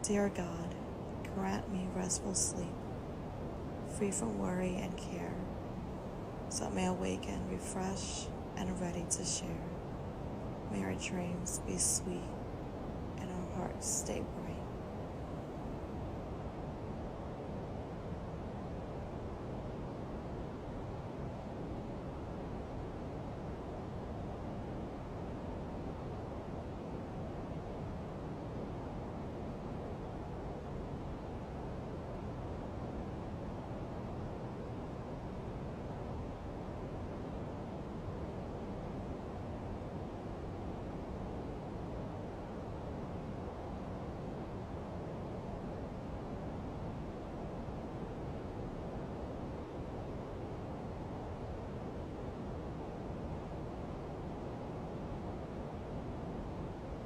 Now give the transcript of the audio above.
Dear God, grant me restful sleep, free from worry and care, so I may awaken refreshed and ready to share. May our dreams be sweet and our hearts stay bright.